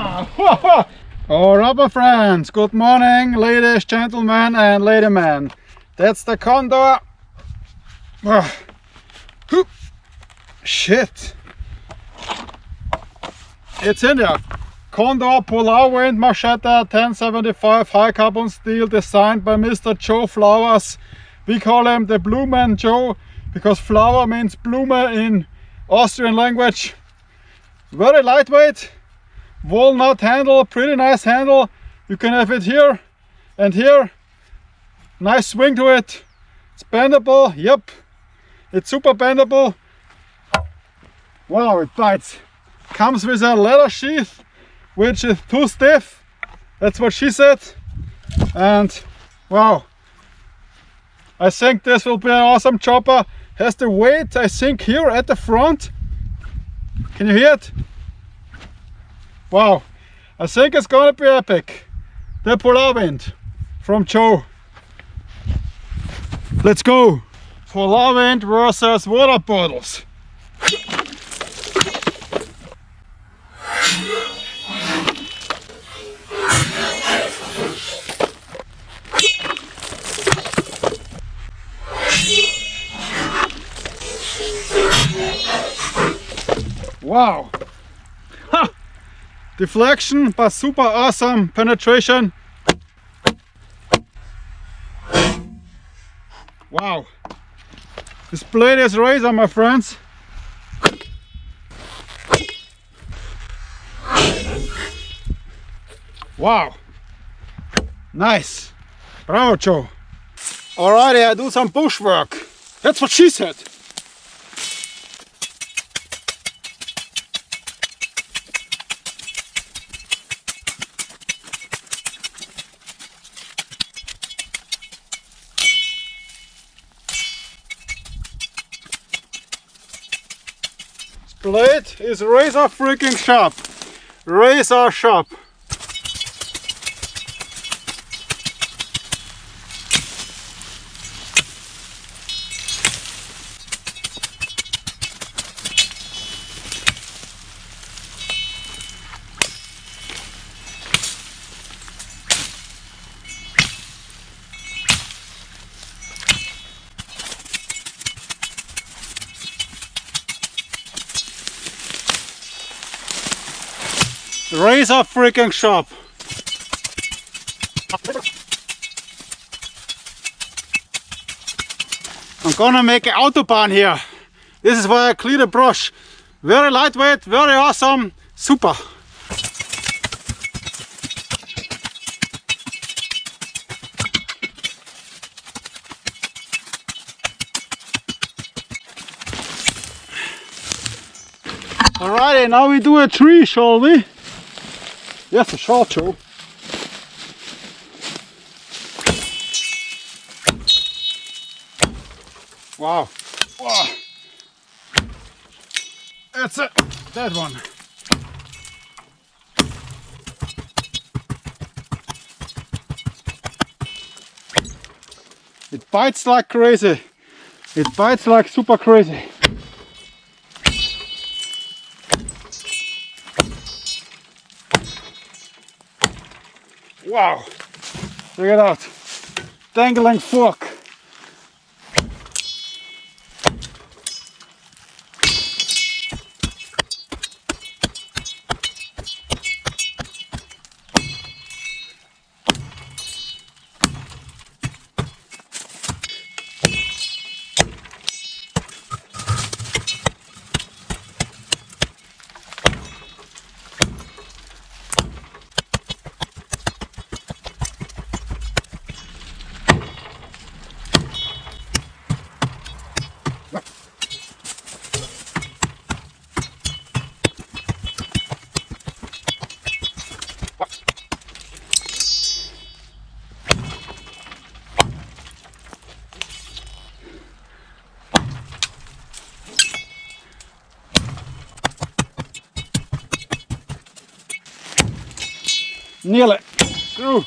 Alright my friends, good morning ladies, gentlemen and ladymen. That's the Condor. Shit. It's in there. Condor Polarwind Machete 1075 high carbon steel, designed by Mr. Joe Flowers. We call him the Blue Man Joe because flower means Blume in Austrian language. Very lightweight, walnut handle, pretty nice handle. You can have it here and here. Nice swing to it. It's bendable, yep. It's super bendable. Wow, it bites. Comes with a leather sheath, which is too stiff. That's what she said. And wow, I think this will be an awesome chopper. Has the weight, I think, here at the front. Can you hear it? Wow, I think it's gonna be epic. The Polarwind from Joe. Let's go. Polarwind versus water bottles. Wow. Ha! Deflection, but super awesome penetration. Wow. This blade is razor, my friends. Wow. Nice. Bravo, Joe. Alrighty, I do some bush work. That's what she said. Blade is razor freaking sharp. Razor sharp. Razor freaking sharp. I'm gonna make an autobahn here. This is why I clean the brush. Very lightweight, very awesome, super. Alrighty, now we do a tree, shall we? Yes, a short Joe. Wow. Wow. That's it. That one. It bites like crazy. It bites like super crazy. Wow, check it out, dangling fork. Nearly through.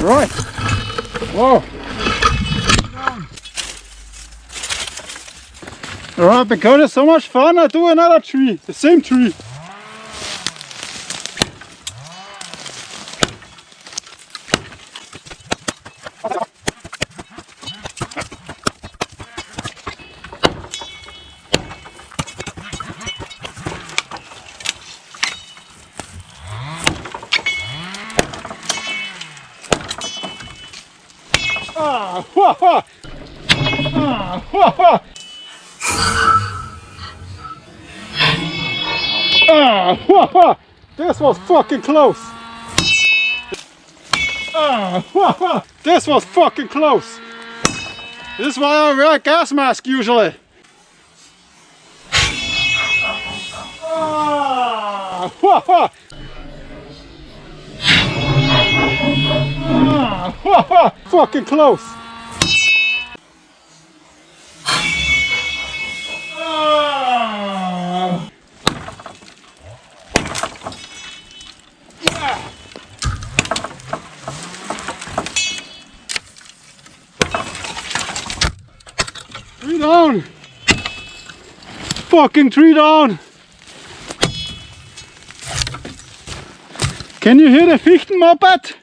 Right. Whoa. Alright, because it's so much fun, I do another tree, the same tree. Ah, wah, wah. Ah, wah, wah. Ah, wah, wah. This was fucking close. Ah, wah, wah. This was fucking close. This is why I wear a gas mask usually. Ah, wah, wah. Ah, wah, wah. Fucking close. Ah. Yeah. Tree down. Fucking tree down. Can you hear the Fichten moped?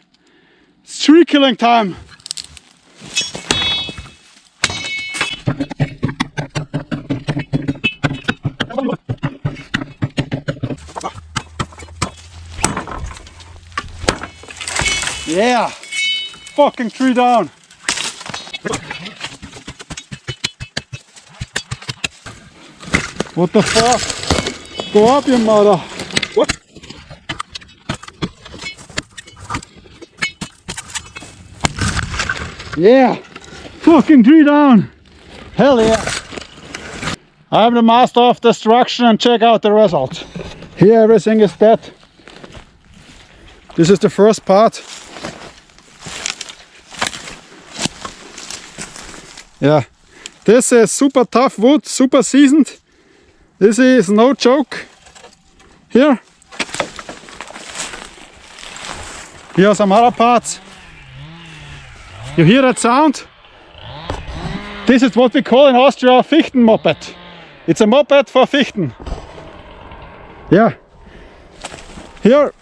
It's tree killing time. Yeah, fucking tree down. What the fuck? Go up, you mother. What? Yeah, fucking tree down. Hell yeah. I'm the master of destruction and check out the result. Here everything is dead. This is the first part. Yeah, this is super tough wood, super seasoned. This is no joke. Here are some other parts. You hear that sound? This is what we call in Austria a Fichten moped. It's a moped for Fichten. Yeah. Here,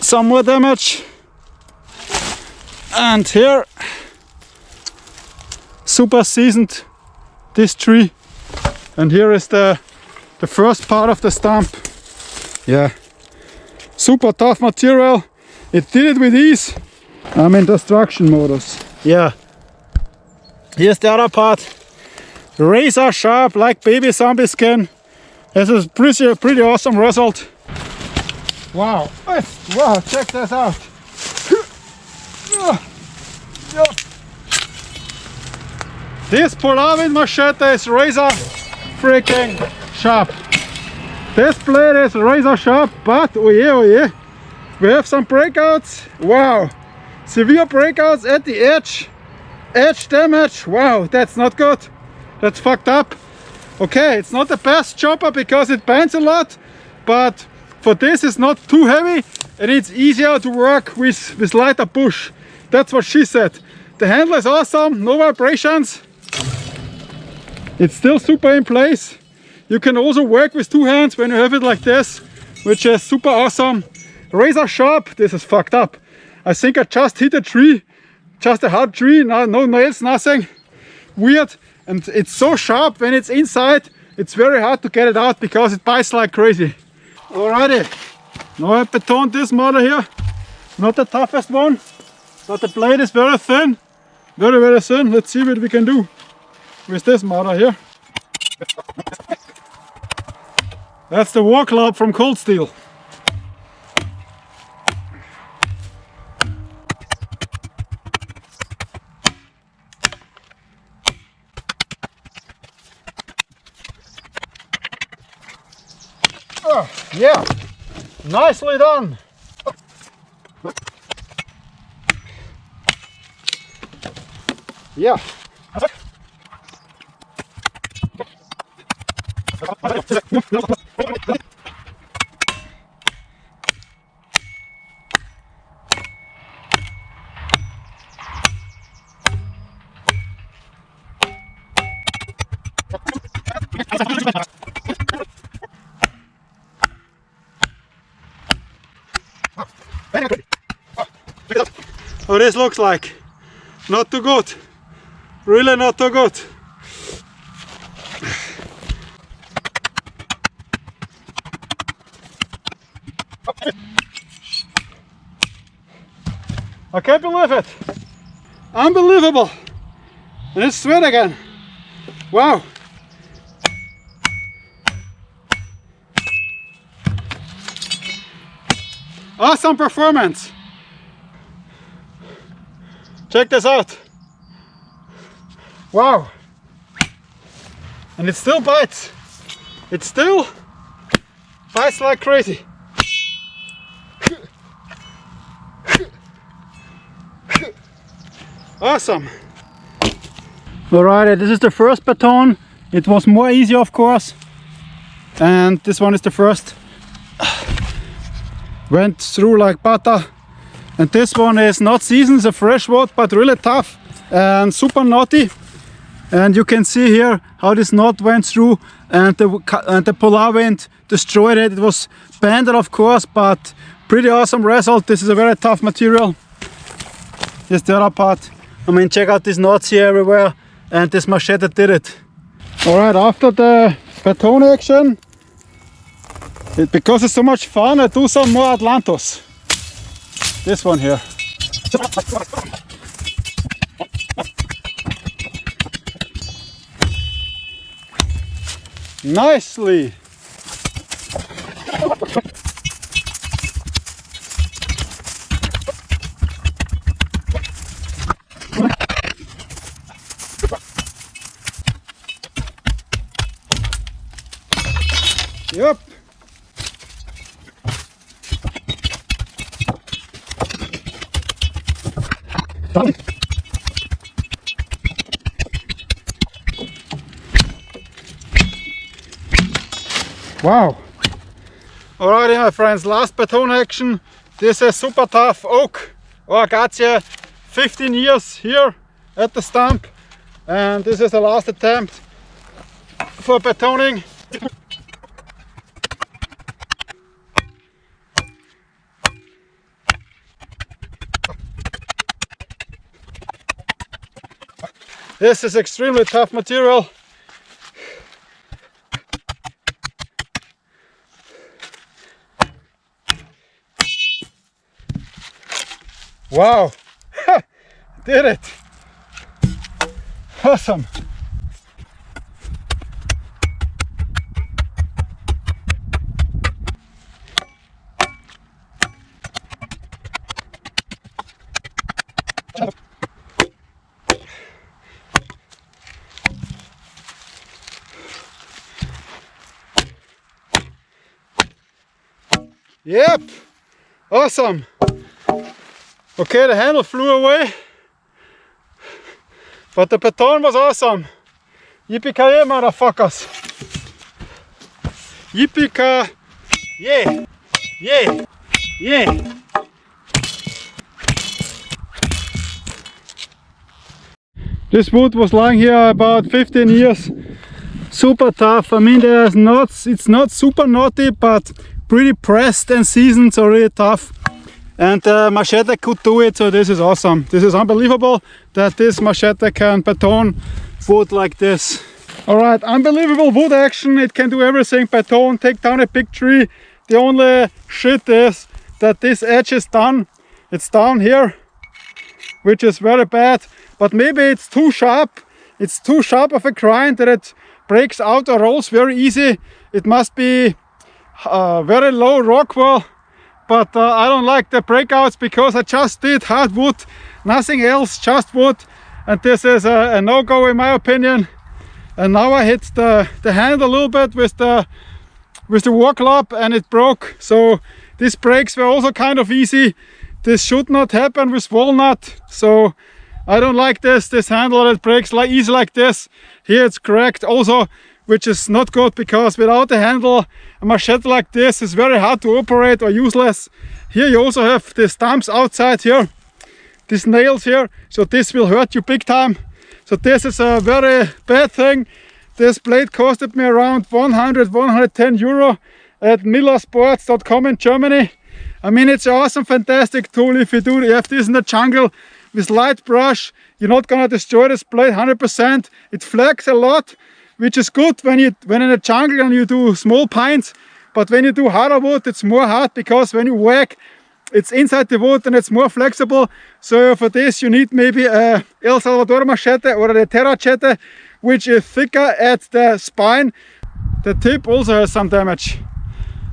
some more damage. And here, super seasoned, this tree. And here is the first part of the stump. Yeah, super tough material. It did it with ease. I'm in destruction modus. Yeah. Here's the other part. Razor sharp, like baby zombie skin. This is pretty awesome result. Wow. Wow, check this out. This Polarwind machete is razor freaking sharp. This blade is razor sharp, but oh yeah, we have some breakouts. Wow, severe breakouts at the edge. Edge damage. Wow, that's not good. That's fucked up. Okay, it's not the best chopper because it bends a lot, but for this it's not too heavy and it's easier to work with lighter push. That's what she said. The handle is awesome, no vibrations. It's still super in place. You can also work with two hands when you have it like this, which is super awesome. Razor sharp. This is fucked up. I think I just hit a tree, just a hard tree, no nails, nothing. Weird. And it's so sharp when it's inside, it's very hard to get it out because it bites like crazy. Alrighty, now I batoned this model here. Not the toughest one, but the blade is very thin. Very thin. Let's see what we can do with this model here. That's the war club from Cold Steel. Oh, yeah, nicely done. Yeah. Oh, this looks like not too good. Really not too good. I can't believe it. Unbelievable. And it's sweat again. Wow. Awesome performance. Check this out. Wow. And it still bites. It still bites like crazy. Awesome. Alright, this is the first baton. It was more easy, of course. And this one is the first. Went through like butter. And this one is not seasoned, it's a fresh wood, but really tough and super knotty. And you can see here how this knot went through, and the Polarwind destroyed it. It was banded, of course, but pretty awesome result. This is a very tough material. Here's the other part. I mean, check out these knots here everywhere, and this Machete did it. Alright, after the baton action, because it's so much fun, I do some more Atlantos. This one here. Nicely. Yep. Wow. Alrighty, my friends, last baton action. This is super tough oak or acacia, 15 years here at the stump, and this is the last attempt for batoning. This is extremely tough material. Wow, did it! Awesome! Yep, awesome. Okay, the handle flew away, but the baton was awesome. Yippee-ki-yay, motherfuckers. Yippee-ki, yeah, yeah, yeah. This wood was lying here about 15 years. Super tough. I mean, it's not super knotty, but pretty pressed and seasoned, so really tough. And the Machete could do it, so this is awesome. This is unbelievable that this Machete can baton wood like this. Alright, unbelievable wood action. It can do everything. Baton, take down a big tree. The only shit is that this edge is done. It's down here, which is very bad. But maybe it's too sharp. It's too sharp of a grind that it breaks out or rolls very easy. It must be very low Rockwell. But I don't like the breakouts because I just did hard wood, nothing else, just wood. And this is a no-go in my opinion. And now I hit the hand a little bit with the war club and it broke. So these breaks were also kind of easy. This should not happen with Walnut. So I don't like this handle that breaks like easy like this. Here it's cracked also, which is not good because without the handle, a Machete like this is very hard to operate or useless. Here you also have the stumps outside here, these nails here, so this will hurt you big time. So this is a very bad thing. This blade costed me around 110 euro at millersports.com in Germany. I mean, it's an awesome, fantastic tool. If you have this in the jungle with light brush, you're not gonna destroy this blade 100%. It flags a lot, which is good when in the jungle and you do small pines. But when you do harder wood, it's more hard, because when you whack, it's inside the wood and it's more flexible. So for this you need maybe a El Salvador machete or a Terra machete, which is thicker at the spine. The tip also has some damage.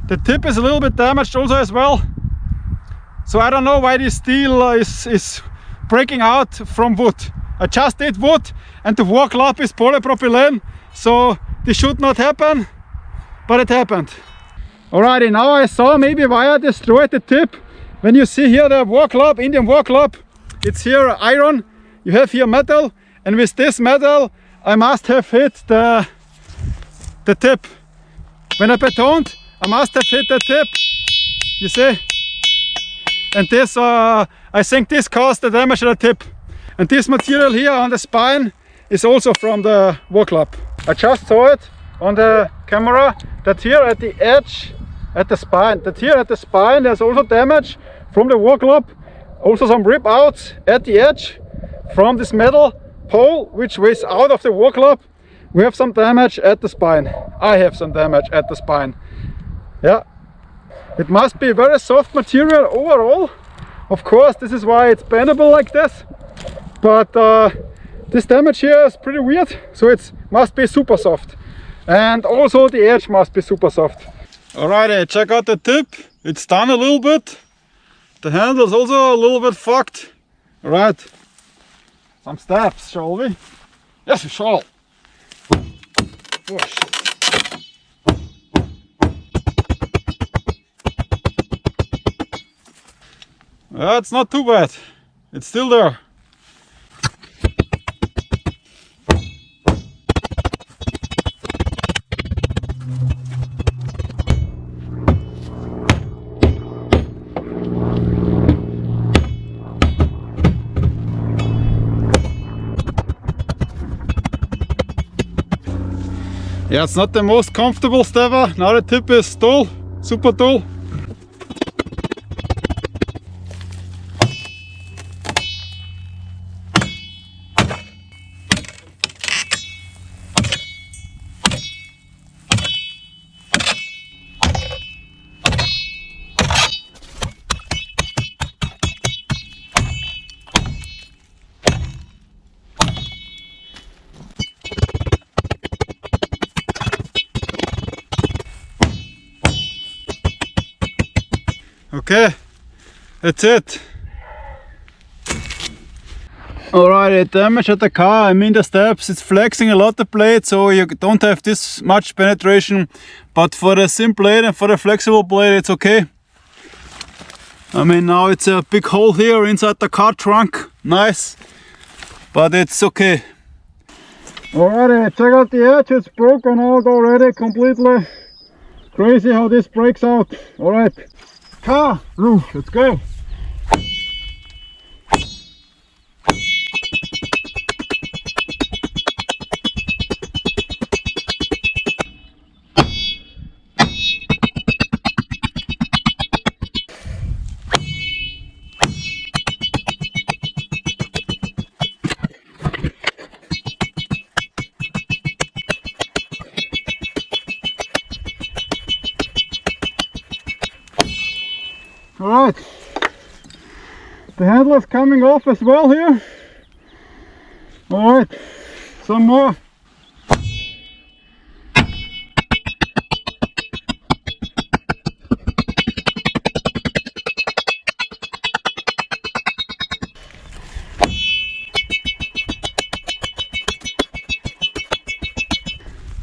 The tip is a little bit damaged also as well. So I don't know why this steel is breaking out from wood. I just did wood and the war club is polypropylene, so this should not happen, but it happened. Alrighty, now I saw maybe why I destroyed the tip. When you see here the war club, Indian war club, it's here iron, you have here metal, and with this metal I must have hit the tip. When I batoned, I must have hit the tip, you see? And this, I think this caused the damage to the tip. And this material here on the spine is also from the war club. I just saw it on the camera that here at the edge, at the spine, there's also damage from the war club. Also some rip outs at the edge from this metal pole which was out of the war club. We have some damage at the spine. I have some damage at the spine. Yeah. It must be very soft material overall. Of course, this is why it's bendable like this. But this damage here is pretty weird. So it must be super soft. And also the edge must be super soft. Alrighty, check out the tip. It's done a little bit. The handle is also a little bit fucked. Alright. Some steps, shall we? Yes, we shall. Oh shit. It's not too bad. It's still there. Yeah, it's not the most comfortable ever. Now the tip is dull, super dull. Okay, that's it. Alright, damage at the car, I mean the steps, it's flexing a lot the blade, so you don't have this much penetration. But for the thin blade and for the flexible blade, it's okay. I mean, now it's a big hole here inside the car trunk, nice, but it's okay. Alrighty, check out the edge, it's broken out already completely. Crazy how this breaks out. Alright. Car roof, let's go. Alright, the handle is coming off as well here. Alright, some more.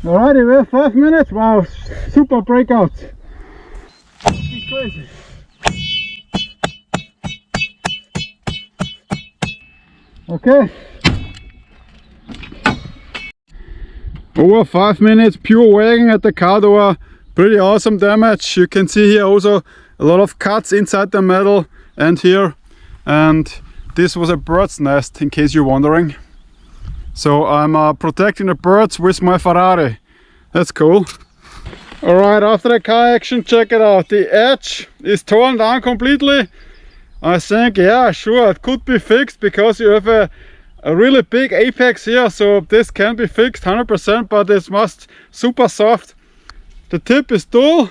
Alrighty, we have 5 minutes. Wow, super breakout. It's crazy. Okay. Over 5 minutes pure wagging at the car door. Pretty awesome damage. You can see here also a lot of cuts inside the metal and here. And this was a bird's nest, in case you're wondering. So I'm protecting the birds with my Ferrari. That's cool. Alright, after the car action, check it out. The edge is torn down completely. I think, yeah, sure, it could be fixed because you have a really big apex here. So this can be fixed 100%, but it's super soft. The tip is dull,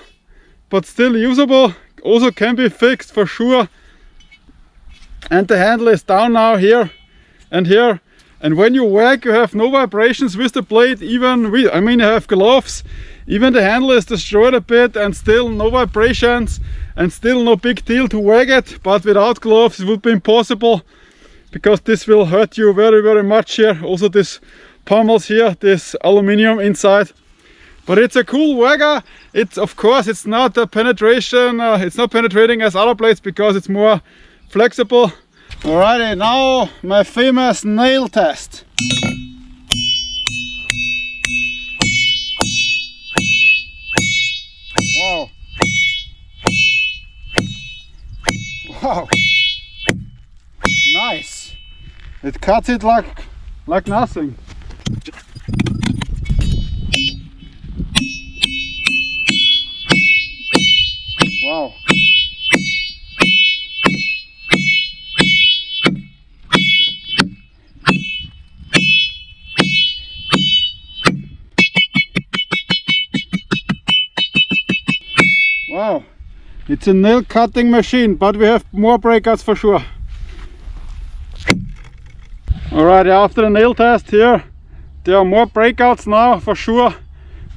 but still usable. Also can be fixed for sure. And the handle is down now here and here. And when you whack, you have no vibrations with the blade. Even you have gloves. Even the handle is destroyed a bit and still no vibrations and still no big deal to whack it. But without gloves it would be impossible, because this will hurt you very, very much here. Also this pommels here, this aluminium inside. But it's a cool wagger. Of course it's not a penetration, it's not penetrating as other blades because it's more flexible. Alrighty, now my famous nail test. Wow. Wow. Nice. It cuts it like nothing. Wow. Wow, it's a nail cutting machine, but we have more breakouts for sure. Alright, after the nail test here, there are more breakouts now for sure.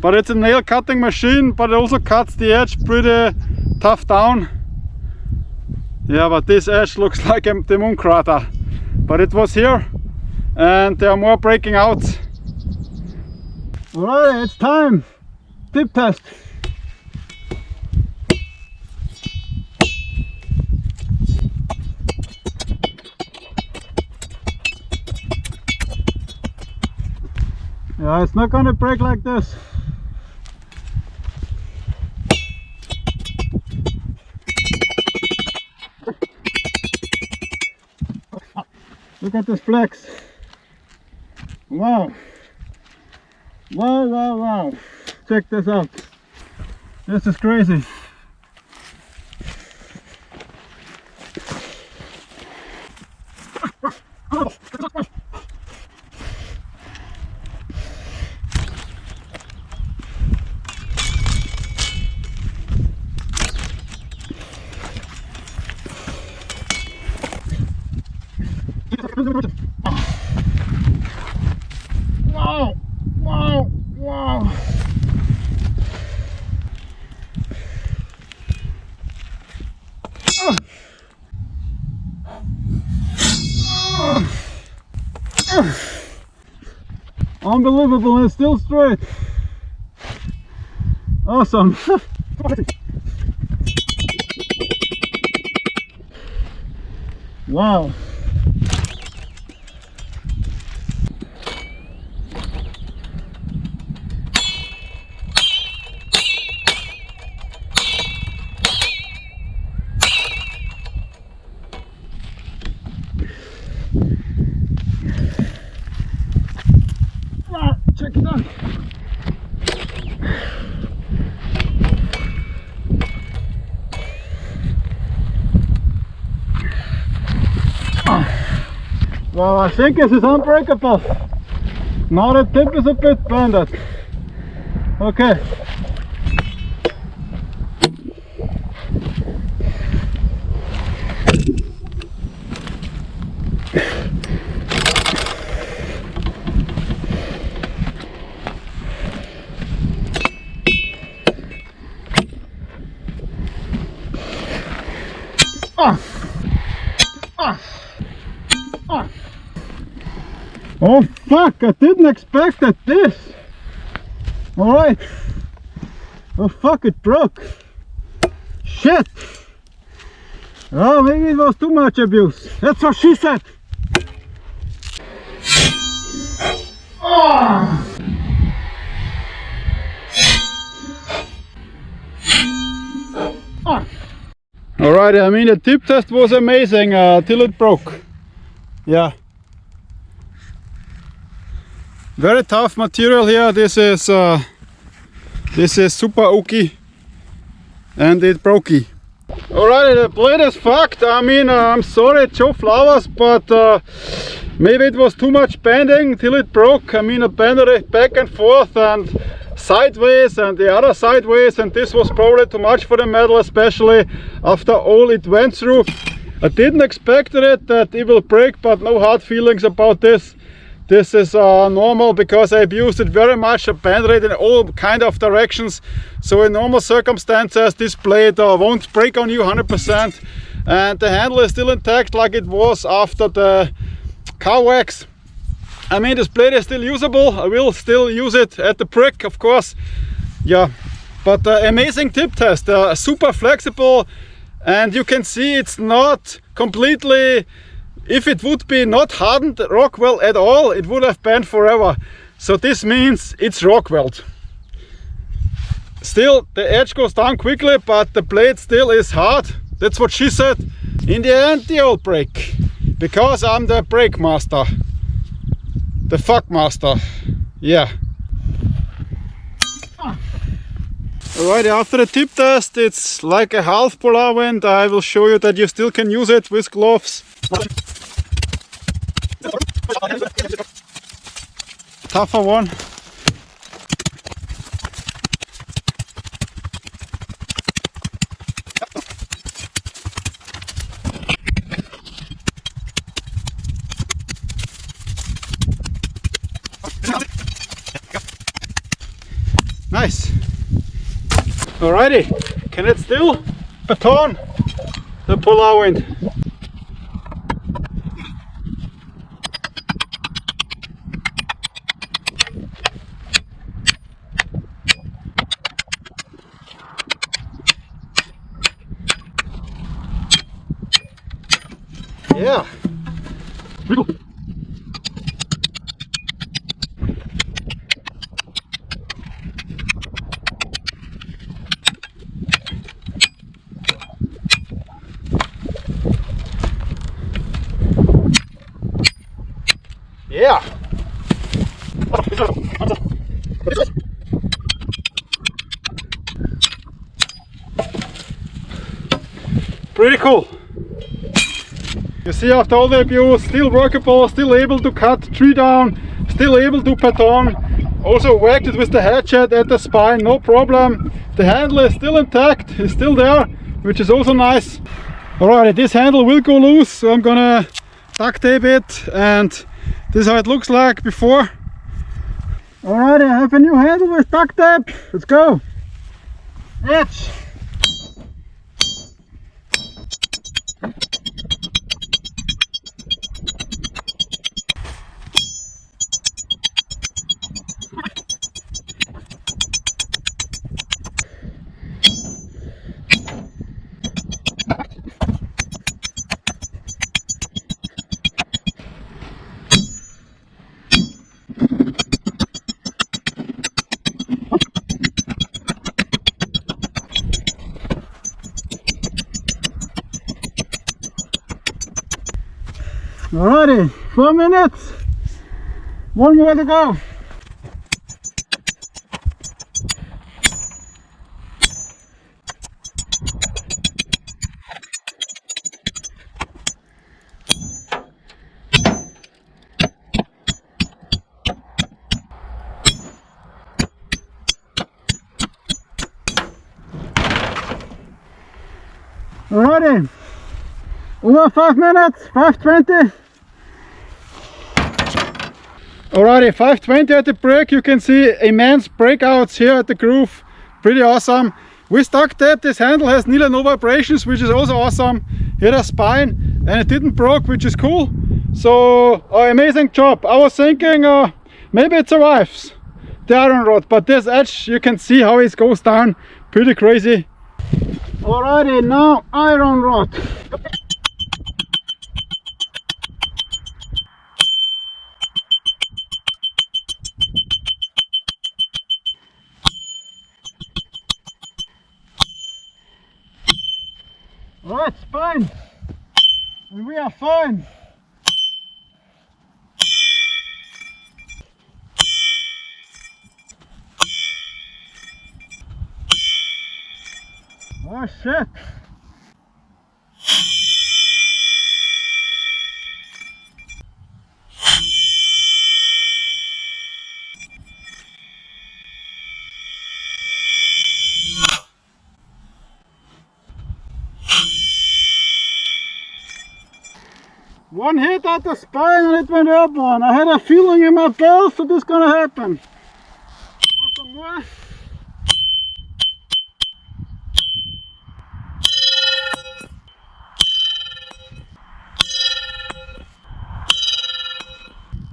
But it's a nail cutting machine, but it also cuts the edge pretty tough down. Yeah, but this edge looks like the moon crater. But it was here, and there are more breaking out. Alright, it's time. Tip test. Yeah, it's not gonna break like this. Look at this flex. Wow. Wow, wow, wow. Check this out. This is crazy. Wow, wow, wow. Unbelievable, and it's still straight. Awesome. Wow. Check it out. Well, I think this is unbreakable. Now the tip is a bit bended. Okay. Oh fuck, I didn't expect that this. Alright. Oh fuck, it broke. Shit. Oh, maybe it was too much abuse. That's what she said. Oh. Alright, I mean the tip test was amazing till it broke. Yeah. Very tough material here. This is super oaky and it brokey. Alrighty, the blade is fucked. I mean, I'm sorry, Joe Flowers, but maybe it was too much bending till it broke. I mean, I bended it back and forth and sideways and the other sideways, and this was probably too much for the metal, especially after all it went through. I didn't expect it that it will break, but no hard feelings about this. This is normal because I've used it very much. I bent it in all kind of directions. So in normal circumstances, this blade won't break on you 100%. And the handle is still intact like it was after the Convex. I mean, this blade is still usable. I will still use it at the brick, of course. Yeah, but amazing tip test. Super flexible, and you can see it's not completely. If it would be not hardened Rockwell at all, it would have bent forever. So this means it's Rockwelled. Still, the edge goes down quickly, but the blade still is hard. That's what she said. In the end, the old break. Because I'm the brake master. The fuck master. Yeah. Alright, after the tip test, it's like a half Polarwind. I will show you that you still can use it with gloves. Tougher one. Nice. Alrighty, can it still baton the Polarwind? Yeah. Yeah. Pretty cool. You see, after all the abuse, still workable, still able to cut tree down, still able to baton. Also whacked it with the hatchet at the spine, no problem. The handle is still intact, it's still there, which is also nice. Alright, this handle will go loose, so I'm gonna duct tape it, and this is how it looks like before. Alright, I have a new handle with duct tape. Let's go. Edge. Alrighty, 4 minutes, 1 more to go. Alrighty, over 5 minutes, 5:20. Alrighty, 5:20 at the break. You can see immense breakouts here at the groove. Pretty awesome. With duct tape, this handle has nearly no vibrations, which is also awesome. Hit a spine and it didn't broke, which is cool. So amazing job. I was thinking maybe it survives the iron rod, but this edge, you can see how it goes down. Pretty crazy. Alrighty, now iron rod. Alright, spine. And we are fine. Oh shit! One hit at the spine and it went up one. I had a feeling in my bells that this is gonna happen. Some more.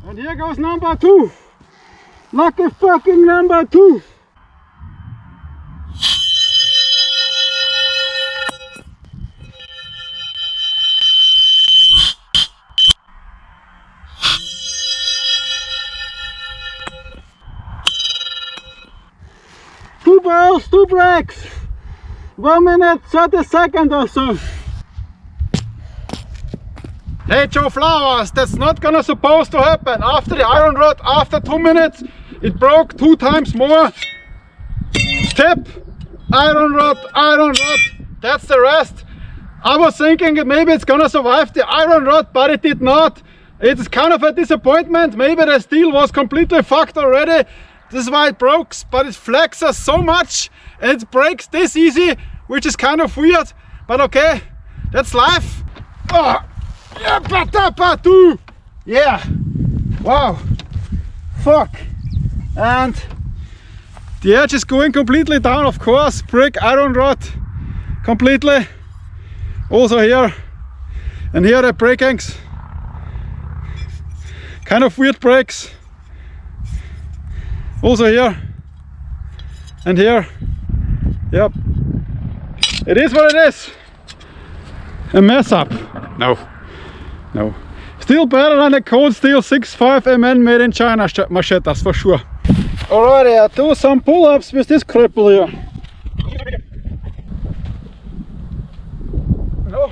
And here goes number 2. Lucky fucking number 2. Two balls, 2 breaks. 1 minute 30 seconds or so. Hey Joe Flowers, that's not gonna supposed to happen. After the iron rod, after 2 minutes, it broke 2 times more. Tip, iron rod, that's the rest. I was thinking that maybe it's gonna survive the iron rod, but it did not. It's kind of a disappointment. Maybe the steel was completely fucked already. This is why it broke, but it flexes so much and it breaks this easy, which is kind of weird, but okay, that's life. Oh. Yeah, yeah, wow, fuck, and the edge is going completely down, of course, break iron rod completely, also here, and here the breakings, kind of weird breaks, also here, and here, yep, it is what it is, a mess up, no. No. Still better than the cold steel 6.5 MN made in China machetes for sure. Alrighty, I'll do some pull-ups with this cripple here. No.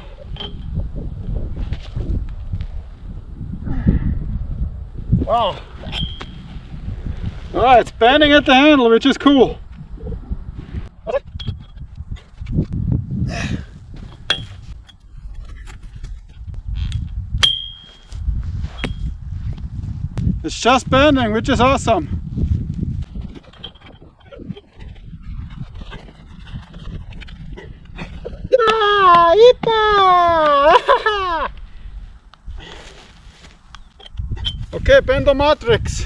Wow. Alright, it's bending at the handle, which is cool. It's just bending, which is awesome. Okay, bend the matrix,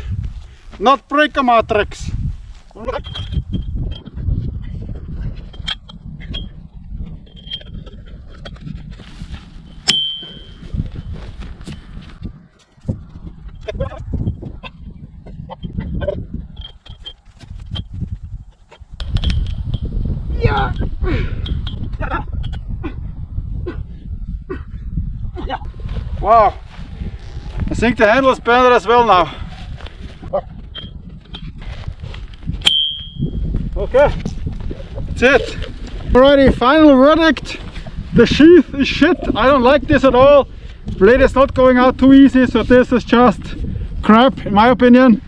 not break a matrix. Wow, I think the handle is bent as well now. Okay, that's it. Alrighty, final verdict. The sheath is shit. I don't like this at all. Blade is not going out too easy, so this is just crap in my opinion.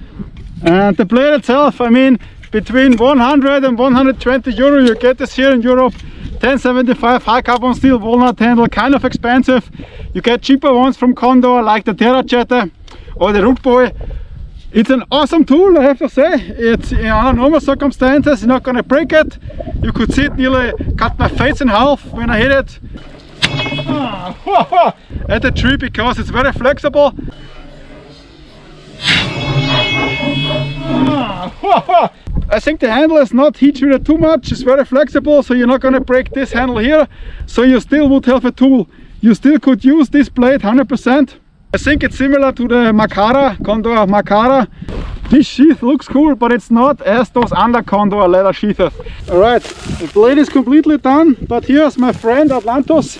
And the blade itself, I mean, between 100 and 120 euro, you get this here in Europe. 1075 high carbon steel walnut handle, kind of expensive. You get cheaper ones from Condor, like the Machete or the Root Boy. It's an awesome tool, I have to say. It's under normal circumstances, you're not gonna break it. You could see it nearly cut my face in half when I hit it at the tree, because it's very flexible. I think the handle is not heat treated too much, it's very flexible, so you're not gonna break this handle here. So you still would have a tool. You still could use this blade 100%. I think it's similar to the Condor Macara. This sheath looks cool, but it's not as those under Condor leather sheaths. Alright, the blade is completely done, but here's my friend Atlantis.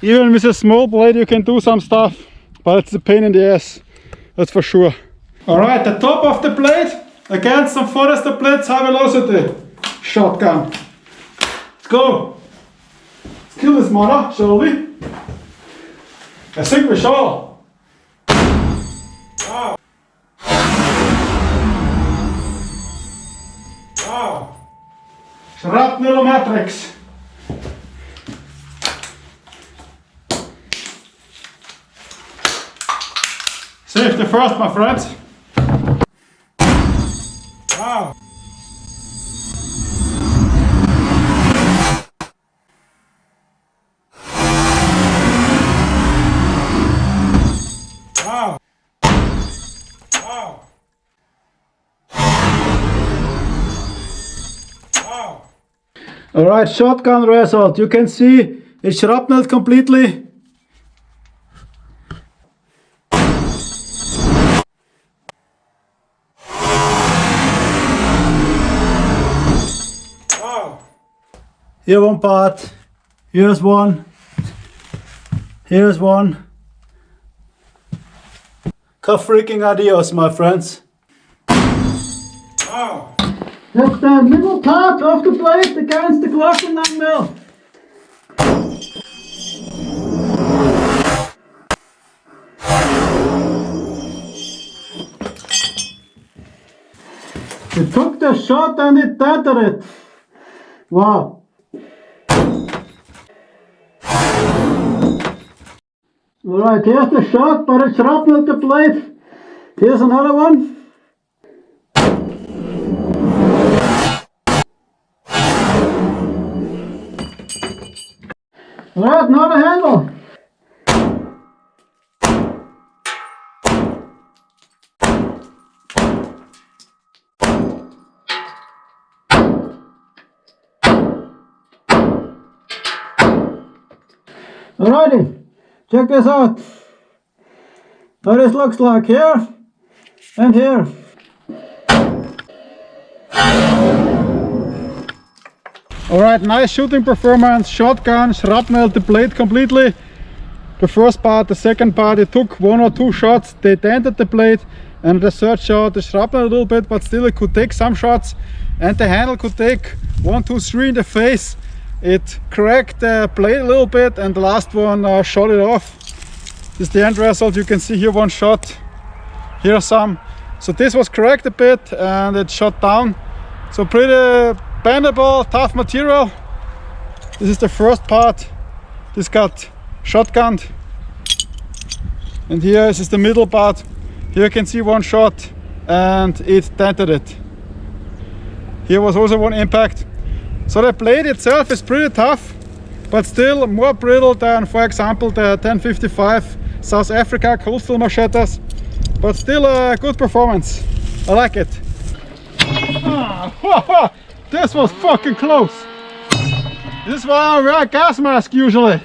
Even with a small blade you can do some stuff, but it's a pain in the ass, that's for sure. Alright, the top of the blade against some Forester blades, high velocity shotgun. Let's go! Let's kill this mother, shall we? I think we shall. little matrix. Safety first, my friends. Wow. Wow. Wow. Wow. All right, shotgun result. You can see it's shrapnel completely. Wow. Here one part. Here's one. Here's one. Freaking adios, my friends. Wow. That's the middle part of the blade against the Glocken mill. It took the shot and it dented it. Wow. Alright, here's the shot, but it's shrapnel the blade. Here's another one. Alright, another handle. Alrighty. Check this out. What this looks like here and here. Alright, nice shooting performance. Shotgun, shrapnel the blade completely. The first part, the second part, it took 1 or 2 shots. They dented the blade, and the third shot, the shrapnel a little bit, but still it could take some shots. And the handle could take 1, 2, 3 in the face. It cracked the blade a little bit, and the last one shot it off. This is the end result. You can see here one shot, here some. So this was cracked a bit and it shot down. So pretty bendable, tough material. This is the first part. This got shotgunned. And here is the middle part. Here you can see one shot and it dented it. Here was also one impact. So the blade itself is pretty tough, but still more brittle than, for example, the 1055 South Africa coastal machetes. But still a good performance. I like it. This was fucking close. This is why I wear a gas mask usually.